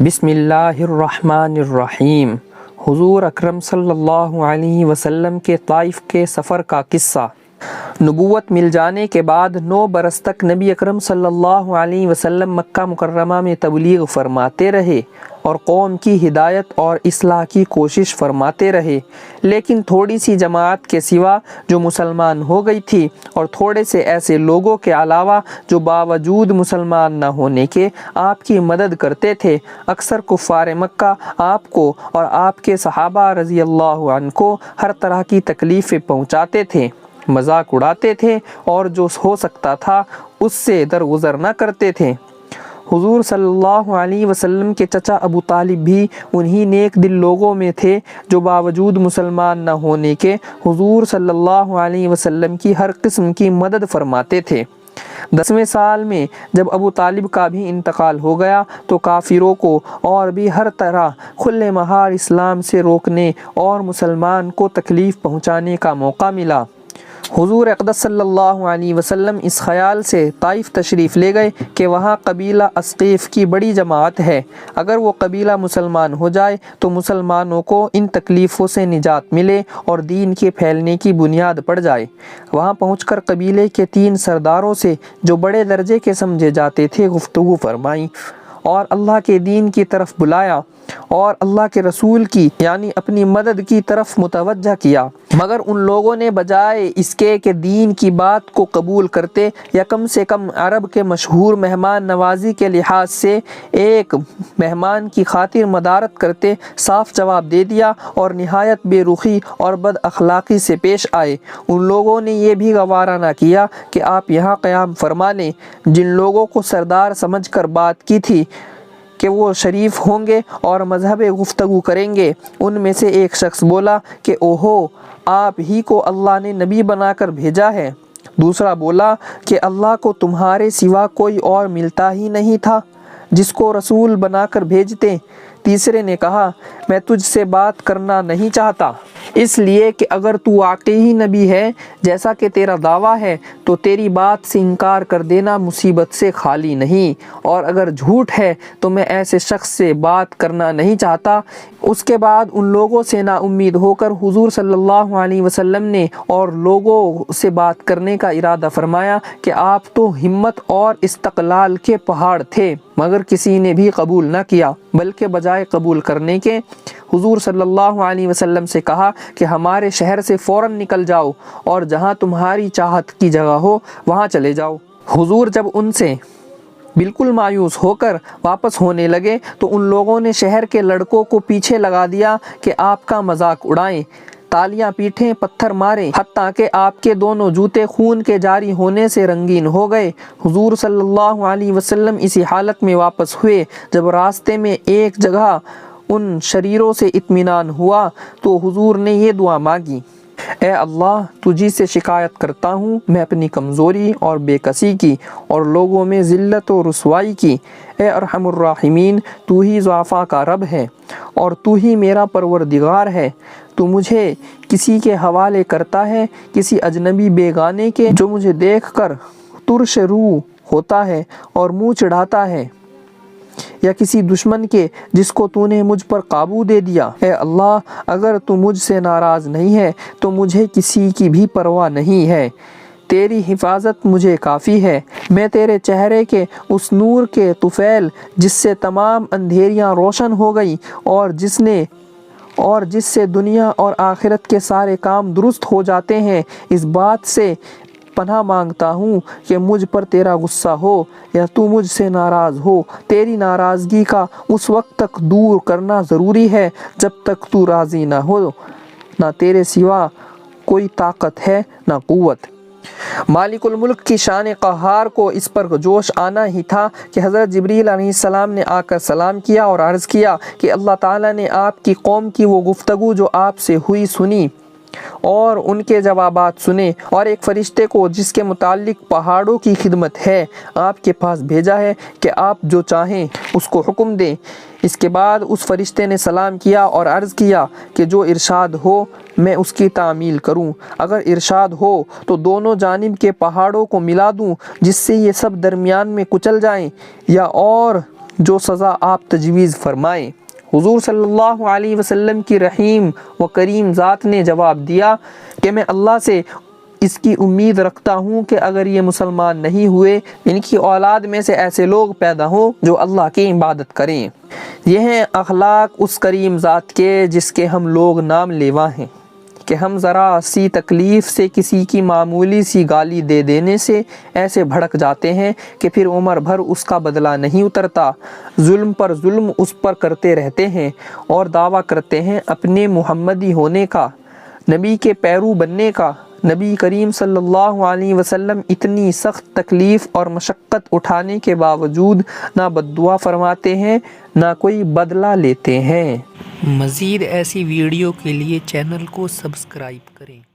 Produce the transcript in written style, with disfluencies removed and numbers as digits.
بسم اللہ الرحمن الرحیم۔ حضور اکرم صلی اللہ علیہ وسلم کے طائف کے سفر کا قصہ۔ نبوت مل جانے کے بعد 9 برس تک نبی اکرم صلی اللہ علیہ وسلم مکہ مکرمہ میں تبلیغ فرماتے رہے اور قوم کی ہدایت اور اصلاح کی کوشش فرماتے رہے، لیکن تھوڑی سی جماعت کے سوا جو مسلمان ہو گئی تھی اور تھوڑے سے ایسے لوگوں کے علاوہ جو باوجود مسلمان نہ ہونے کے آپ کی مدد کرتے تھے، اکثر کفار مکہ آپ کو اور آپ کے صحابہ رضی اللہ عنہ کو ہر طرح کی تکلیفیں پہنچاتے تھے، مذاق اڑاتے تھے اور جو ہو سکتا تھا اس سے درگزر نہ کرتے تھے۔ حضور صلی اللہ علیہ وسلم کے چچا ابو طالب بھی انہی نیک دل لوگوں میں تھے جو باوجود مسلمان نہ ہونے کے حضور صلی اللہ علیہ وسلم کی ہر قسم کی مدد فرماتے تھے۔ 10ویں سال میں جب ابو طالب کا بھی انتقال ہو گیا تو کافروں کو اور بھی ہر طرح کھلے مہار اسلام سے روکنے اور مسلمان کو تکلیف پہنچانے کا موقع ملا۔ حضور اقدس صلی اللہ علیہ وسلم اس خیال سے طائف تشریف لے گئے کہ وہاں قبیلہ اسقیف کی بڑی جماعت ہے، اگر وہ قبیلہ مسلمان ہو جائے تو مسلمانوں کو ان تکلیفوں سے نجات ملے اور دین کے پھیلنے کی بنیاد پڑ جائے۔ وہاں پہنچ کر قبیلے کے 3 سرداروں سے جو بڑے درجے کے سمجھے جاتے تھے گفتگو فرمائی اور اللہ کے دین کی طرف بلایا اور اللہ کے رسول کی یعنی اپنی مدد کی طرف متوجہ کیا، مگر ان لوگوں نے بجائے اس کے کہ دین کی بات کو قبول کرتے یا کم سے کم عرب کے مشہور مہمان نوازی کے لحاظ سے ایک مہمان کی خاطر مدارت کرتے، صاف جواب دے دیا اور نہایت بے رخی اور بد اخلاقی سے پیش آئے۔ ان لوگوں نے یہ بھی گوارا نہ کیا کہ آپ یہاں قیام فرما لیں۔ جن لوگوں کو سردار سمجھ کر بات کی تھی کہ وہ شریف ہوں گے اور مذہب گفتگو کریں گے، ان میں سے ایک شخص بولا کہ اوہو، آپ ہی کو اللہ نے نبی بنا کر بھیجا ہے۔ دوسرا بولا کہ اللہ کو تمہارے سوا کوئی اور ملتا ہی نہیں تھا جس کو رسول بنا کر بھیجتے۔ تیسرے نے کہا میں تجھ سے بات کرنا نہیں چاہتا، اس لیے کہ اگر تو واقعی نبی ہے جیسا کہ تیرا دعویٰ ہے تو تیری بات سے انکار کر دینا مصیبت سے خالی نہیں، اور اگر جھوٹ ہے تو میں ایسے شخص سے بات کرنا نہیں چاہتا۔ اس کے بعد ان لوگوں سے نا امید ہو کر حضور صلی اللہ علیہ وسلم نے اور لوگوں سے بات کرنے کا ارادہ فرمایا کہ آپ تو ہمت اور استقلال کے پہاڑ تھے، مگر کسی نے بھی قبول نہ کیا، بلکہ بجائے قبول کرنے کے حضور صلی اللہ علیہ وسلم سے کہا کہ ہمارے شہر سے فوراً نکل جاؤ اور جہاں تمہاری چاہت کی جگہ ہو وہاں چلے جاؤ۔ حضور جب ان سے بالکل مایوس ہو کر واپس ہونے لگے تو ان لوگوں نے شہر کے لڑکوں کو پیچھے لگا دیا کہ آپ کا مذاق اڑائیں، تالیاں پیٹیں، پتھر ماریں، حتیٰ کہ آپ کے دونوں جوتے خون کے جاری ہونے سے رنگین ہو گئے۔ حضور صلی اللہ علیہ وسلم اسی حالت میں واپس ہوئے۔ جب راستے میں ایک جگہ ان شریروں سے اطمینان ہوا تو حضور نے یہ دعا مانگی، اے اللہ، تجھی سے شکایت کرتا ہوں میں اپنی کمزوری اور بے کسی کی اور لوگوں میں ذلت و رسوائی کی۔ اے ارحم الراحمین، تو ہی ضعفاء کا رب ہے اور تو ہی میرا پروردگار ہے۔ تو مجھے کسی کے حوالے کرتا ہے، کسی اجنبی بیگانے کے جو مجھے دیکھ کر ترش روح ہوتا ہے اور منہ چڑھاتا ہے، یا کسی دشمن کے جس کو تو نے مجھ پر قابو دے دیا۔ اے اللہ، اگر تو مجھ سے ناراض نہیں ہے تو مجھے کسی کی بھی پرواہ نہیں ہے، تیری حفاظت مجھے کافی ہے۔ میں تیرے چہرے کے اس نور کے طفیل جس سے تمام اندھیریاں روشن ہو گئی اور جس سے دنیا اور آخرت کے سارے کام درست ہو جاتے ہیں، اس بات سے پناہ مانگتا ہوں کہ مجھ پر تیرا غصہ ہو یا تو مجھ سے ناراض ہو۔ تیری ناراضگی کا اس وقت تک دور کرنا ضروری ہے جب تک تو راضی نہ ہو، نہ تیرے سوا کوئی طاقت ہے نہ قوت۔ مالک الملک کی شان قہار کو اس پر جوش آنا ہی تھا کہ حضرت جبریل علیہ السلام نے آ کر سلام کیا اور عرض کیا کہ اللہ تعالیٰ نے آپ کی قوم کی وہ گفتگو جو آپ سے ہوئی سنی اور ان کے جوابات سنے، اور ایک فرشتے کو جس کے متعلق پہاڑوں کی خدمت ہے آپ کے پاس بھیجا ہے کہ آپ جو چاہیں اس کو حکم دیں۔ اس کے بعد اس فرشتے نے سلام کیا اور عرض کیا کہ جو ارشاد ہو میں اس کی تعمیل کروں، اگر ارشاد ہو تو دونوں جانب کے پہاڑوں کو ملا دوں جس سے یہ سب درمیان میں کچل جائیں، یا اور جو سزا آپ تجویز فرمائیں۔ حضور صلی اللہ علیہ وسلم کی رحیم و کریم ذات نے جواب دیا کہ میں اللہ سے اس کی امید رکھتا ہوں کہ اگر یہ مسلمان نہیں ہوئے، ان کی اولاد میں سے ایسے لوگ پیدا ہوں جو اللہ کی عبادت کریں۔ یہ ہیں اخلاق اس کریم ذات کے جس کے ہم لوگ نام لیوا ہیں کہ ہم ذرا سی تکلیف سے کسی کی معمولی سی گالی دے دینے سے ایسے بھڑک جاتے ہیں کہ پھر عمر بھر اس کا بدلہ نہیں اترتا، ظلم پر ظلم اس پر کرتے رہتے ہیں اور دعویٰ کرتے ہیں اپنے محمدی ہونے کا، نبی کے پیرو بننے کا۔ نبی کریم صلی اللہ علیہ وسلم اتنی سخت تکلیف اور مشقت اٹھانے کے باوجود نہ بددعا فرماتے ہیں نہ کوئی بدلہ لیتے ہیں۔ مزید ایسی ویڈیو کے لیے چینل کو سبسکرائب کریں۔